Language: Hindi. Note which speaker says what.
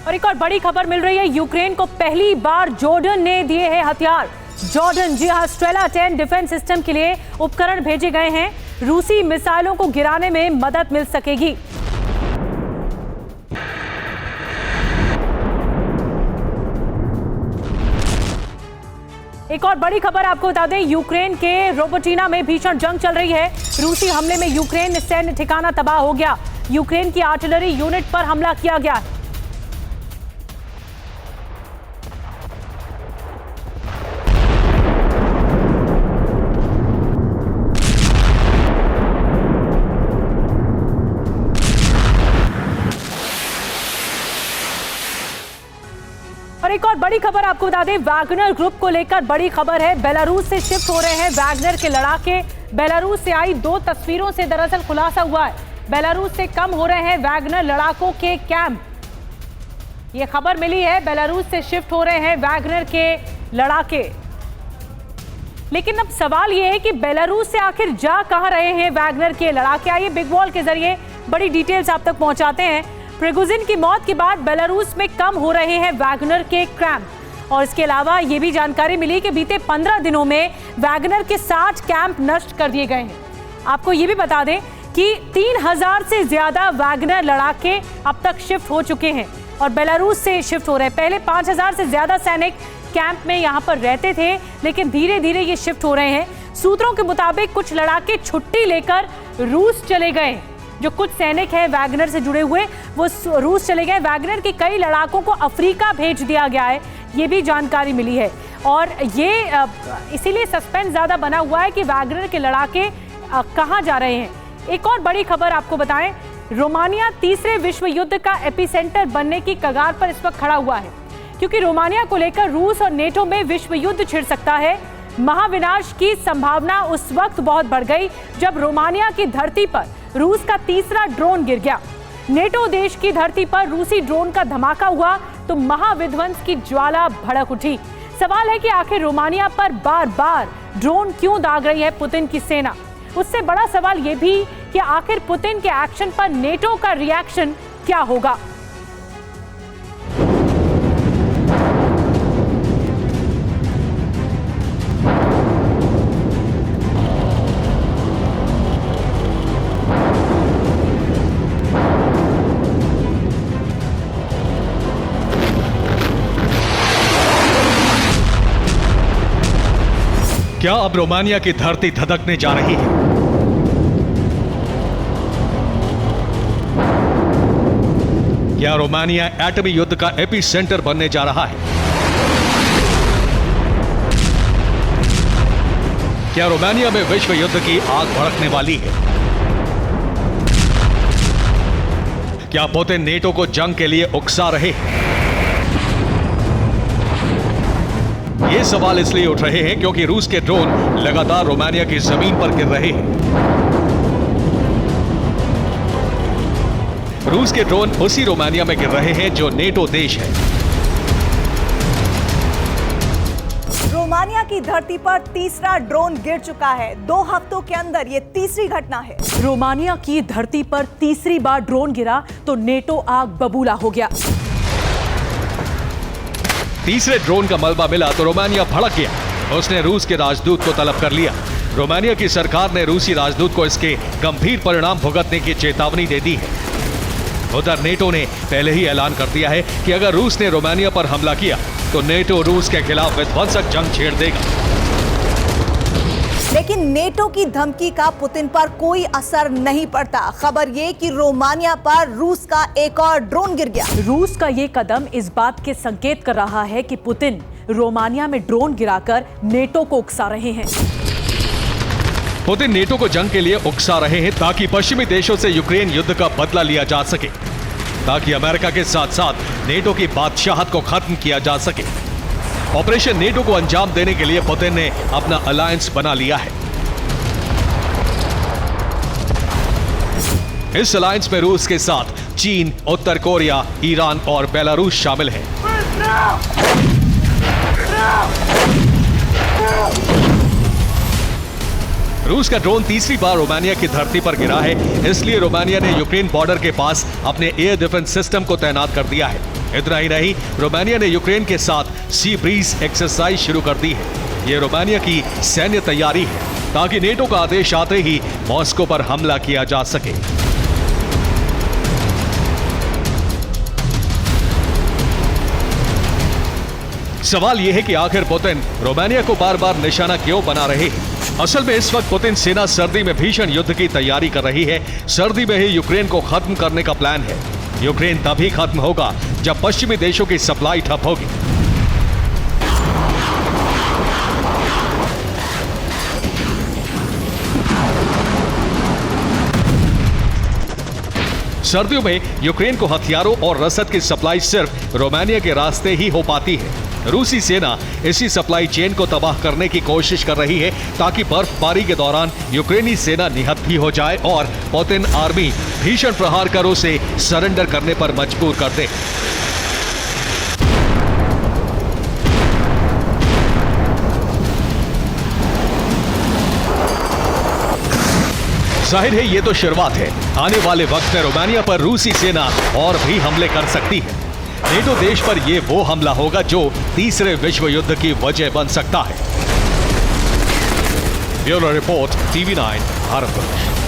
Speaker 1: और एक और बड़ी खबर मिल रही है, यूक्रेन को पहली बार जॉर्डन ने दिए हैं हथियार। जॉर्डन, जी हां, स्ट्रेला 10 डिफेंस सिस्टम के लिए उपकरण भेजे गए हैं। रूसी मिसाइलों को गिराने में मदद मिल सकेगी। एक और बड़ी खबर आपको बता दें, यूक्रेन के रोबोटिना में भीषण जंग चल रही है। रूसी हमले में यूक्रेन सैन्य ठिकाना तबाह हो गया। यूक्रेन की आर्टिलरी यूनिट पर हमला किया गया। और एक और बड़ी खबर आपको बता दें, वैगनर ग्रुप को लेकर बड़ी खबर है। बेलारूस से शिफ्ट हो रहे हैं वैगनर के लड़ाके। बेलारूस से आई 2 तस्वीरों से दरअसल खुलासा हुआ है, बेलारूस से कम हो रहे हैं वैगनर लड़ाकों के कैंप। ये खबर मिली है, बेलारूस से शिफ्ट हो रहे हैं वैगनर के लड़ाके। लेकिन अब सवाल यह है कि बेलारूस से आखिर जा कहां रहे हैं वैगनर के लड़ाके। आइए बिग वॉल के जरिए बड़ी डिटेल्स आप तक पहुंचाते हैं। प्रिगोजिन की मौत के बाद बेलारूस में कम हो रहे हैं वैगनर के कैंप। और इसके अलावा ये भी जानकारी मिली कि बीते 15 दिनों में वैगनर के 60 कैंप नष्ट कर दिए गए हैं। आपको ये भी बता दें कि 3000 से ज्यादा वैगनर लड़ाके अब तक शिफ्ट हो चुके हैं और बेलारूस से शिफ्ट हो रहे हैं। पहले 5000 से ज्यादा सैनिक कैंप में यहां पर रहते थे, लेकिन धीरे धीरे ये शिफ्ट हो रहे हैं। सूत्रों के मुताबिक कुछ लड़ाके छुट्टी लेकर रूस चले गए। जो कुछ सैनिक हैं वैगनर से जुड़े हुए, वो रूस चले गए। वैगनर के कई लड़ाकों को अफ्रीका भेज दिया गया है, ये भी जानकारी मिली है। और ये इसीलिए सस्पेंस ज्यादा बना हुआ है कि वैगनर के लड़ाके कहां जा रहे हैं। एक और बड़ी खबर आपको बताएं, रोमानिया तीसरे विश्व युद्ध का एपिसेंटर बनने की कगार पर इस वक्त खड़ा हुआ है, क्योंकि रोमानिया को लेकर रूस और नेटो में विश्व युद्ध छिड़ सकता है। महाविनाश की संभावना उस वक्त बहुत बढ़ गई जब रोमानिया की धरती पर रूस का तीसरा ड्रोन गिर गया। नेटो देश की धरती पर रूसी ड्रोन का धमाका हुआ तो महाविध्वंस की ज्वाला भड़क उठी। सवाल है कि आखिर रोमानिया पर बार बार ड्रोन क्यों दाग रही है पुतिन की सेना। उससे बड़ा सवाल यह भी कि आखिर पुतिन के एक्शन पर नेटो का रिएक्शन क्या होगा।
Speaker 2: क्या अब रोमानिया की धरती धधकने जा रही है? क्या रोमानिया एटमी युद्ध का एपी सेंटर बनने जा रहा है? क्या रोमानिया में विश्व युद्ध की आग भड़कने वाली है? क्या पुतिन नेटो को जंग के लिए उकसा रहे हैं? ये सवाल इसलिए उठ रहे हैं क्योंकि रूस के ड्रोन लगातार रोमानिया की जमीन पर गिर रहे हैं। रूस के ड्रोन उसी रोमानिया में गिर रहे हैं जो नेटो देश है।
Speaker 3: रोमानिया की धरती पर तीसरा ड्रोन गिर चुका है। 2 हफ्तों के अंदर ये तीसरी घटना है।
Speaker 1: रोमानिया की धरती पर तीसरी बार ड्रोन गिरा तो नेटो आग बबूला हो गया।
Speaker 2: तीसरे ड्रोन का मलबा मिला तो रोमानिया भड़क गया। उसने रूस के राजदूत को तलब कर लिया। रोमानिया की सरकार ने रूसी राजदूत को इसके गंभीर परिणाम भुगतने की चेतावनी दे दी है। उधर नेटो ने पहले ही ऐलान कर दिया है कि अगर रूस ने रोमानिया पर हमला किया तो नेटो रूस के खिलाफ विध्वंसक जंग छेड़ देगी।
Speaker 3: लेकिन नेटो की धमकी का पुतिन पर कोई असर नहीं पड़ता। खबर ये कि रोमानिया पर रूस का एक और ड्रोन गिर गया।
Speaker 1: रूस का ये कदम इस बात के संकेत कर रहा है कि पुतिन रोमानिया में ड्रोन गिराकर नेटो को उकसा रहे हैं।
Speaker 2: पुतिन नेटो को जंग के लिए उकसा रहे हैं ताकि पश्चिमी देशों से यूक्रेन युद्ध का बदला लिया जा सके, ताकि अमेरिका के साथ साथ नेटो की बादशाहत को खत्म किया जा सके। ऑपरेशन नेटो को अंजाम देने के लिए पुतिन ने अपना अलायंस बना लिया है। इस अलायंस में रूस के साथ चीन, उत्तर कोरिया, ईरान और बेलारूस शामिल हैं। रूस का ड्रोन तीसरी बार रोमानिया की धरती पर गिरा है, इसलिए रोमानिया ने यूक्रेन बॉर्डर के पास अपने एयर डिफेंस सिस्टम को तैनात कर दिया है। इतना ही नहीं, रोमानिया ने यूक्रेन के साथ सी ब्रीज एक्सरसाइज शुरू कर दी है। ये रोमानिया की सैन्य तैयारी है ताकि नेटो का आदेश आते ही मॉस्को पर हमला किया जा सके। सवाल यह है कि आखिर पुतिन रोमानिया को बार बार निशाना क्यों बना रहे हैं? असल में इस वक्त पुतिन सेना सर्दी में भीषण युद्ध की तैयारी कर रही है। सर्दी में ही यूक्रेन को खत्म करने का प्लान है। यूक्रेन तभी खत्म होगा जब पश्चिमी देशों की सप्लाई ठप होगी। सर्दियों में यूक्रेन को हथियारों और रसद की सप्लाई सिर्फ रोमानिया के रास्ते ही हो पाती है। रूसी सेना इसी सप्लाई चेन को तबाह करने की कोशिश कर रही है ताकि बर्फबारी के दौरान यूक्रेनी सेना निहत्थी हो जाए और पुतिन आर्मी भीषण प्रहार कर उसे सरेंडर करने पर मजबूर कर दे। जाहिर है ये तो शुरुआत है। आने वाले वक्त में रोमानिया पर रूसी सेना और भी हमले कर सकती है। नेटो देश पर यह वो हमला होगा जो तीसरे विश्व युद्ध की वजह बन सकता है। Bureau report, TV9, Bharat.